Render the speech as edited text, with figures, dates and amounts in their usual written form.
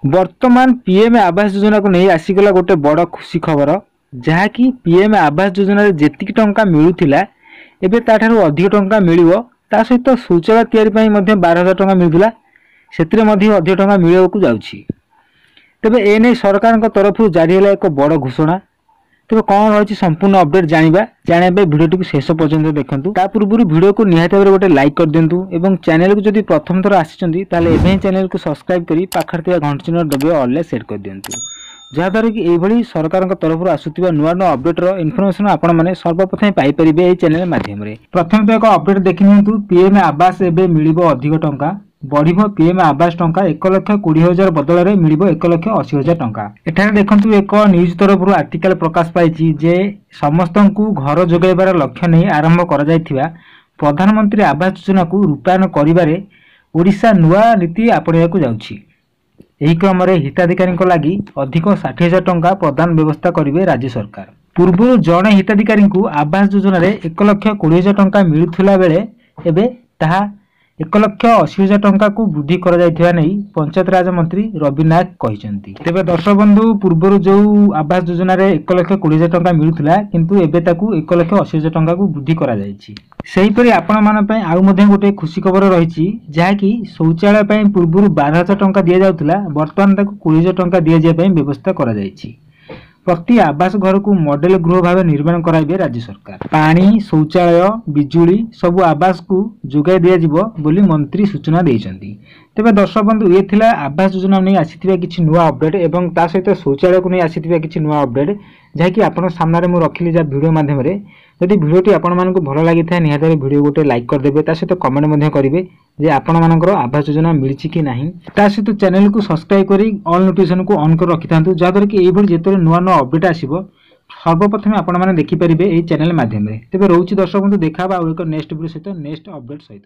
वर्तमान पीएम आवास योजना को नहीं आसीगला गोटे बड़ खुशी खबर जहाँकि पीएम आवास योजना जेतिक टंका मिलूला एबे ताठारु अधिक टंका मिलिबो। ता सहित शौचालय तैयारी पई मध्ये 12,000 टंका मिलुला सेतिरे मध्ये अधिक टंका मिलिବାକୁ जाउछि। तबे एने सरकार तरफ जारी होला एक बड़ घोषणा। तेज कौन रही संपूर्ण अपडेट जाना भिडियो को शेष पर्यंत देखूँ। ता पूर्व भिडियो को निहाती भाव गोटे लाइक कर दिंतु और चैनल को जब प्रथम थर आसी चैनल को सब्सक्राइब कर पाखे घंटा चिन्ह दबे ऑल सेट कर दिंतु जहाँद्वारा कि यही सरकार तरफ आसुवा नुआ नुआ अपडेटर इनफर्मेशन आपण मैंने सर्वप्रथम पाइपर यह चैनल माध्यम। प्रथम तो एक अपडेट देखि नियंतु। पीएम आवास एवं मिल अधिक टंका बढ़ पीएम आवास टंका 1,20,000 बदल में मिल 1,80,000 टंका। एठारे देखंतु एक न्यूज तरफ आर्टिकल प्रकाश पाई जे समस्त को घर जोगाइबार लक्ष्य नहीं आरंभ कर प्रधानमंत्री आवास योजना को रूपायन करिबारे ओडिशा नुआ नीति आपणैयाकु जाउछि। एही क्रम में हिताधिकारी लगी अधिक 60,000 टंका प्रदान व्यवस्था करेंगे राज्य सरकार। पूर्व जड़े हिताधिकारी को आवास योजना 1,20,000 टंका मिलुथिला बेले एबे ताहा 1,80,000 टंका को वृद्धि कर पंचायत राज मंत्री रवि नायक कहते। तेबे दर्शक बंधु पूर्व जो आवास योजना 1,20,000 टंका मिलुथिला किंतु एबे ताकू 1,80,000 टंका को वृद्धि करा जायछि। सेहीपरि आपण मान पय आउ मध्ये गोटे खुशी खबर रही जहाँकि शौचालय पय पूर्व 12,000 टंका दिया जाउथिला वर्तमान ताकू 20,000 टंका दिया जाय पय व्यवस्था करा जायछि। प्रति आवास घर को मॉडल गृह भाव निर्माण कराइबे राज्य सरकार। पानी शौचालय बिजुली सबु आवास को जोगाई दिया जिवो बोली मंत्री सूचना देइछंती। तेबे दर्शक बंधु ये थिला आवास योजना नहीं आसीथिबा किछि नुआ अपडेट एवं ता सहित शौचालय को नहीं आसीथिबा किछि नुआ अपडेट जहाँकि आपण सामने मु रखिली जा वीडियो माध्यम रे। यदि वीडियोटी आपण मानकु भलो लागि थाए निहाते वीडियो गोटे लाइक कर देबे ता सहित कमेंट मध्ये करिवे जे आपण मानकर आवास योजना मिलछि कि नाही। ता सहित चैनल को सब्सक्राइब करी ऑल नोटिफिकेशन को ऑन कर रखिथांतु जहाँद्वारा कि एई भली जेतरे नुआ नुआ अपडेट आसीबो सर्वप्रथम आपण माने देखि परिबे एई चैनल माध्यम रे। तेबे रहउछि दर्शक बंधु देखा बा एक नेक्स्ट वीडियो सहित नेक्स्ट अपडेट सहित।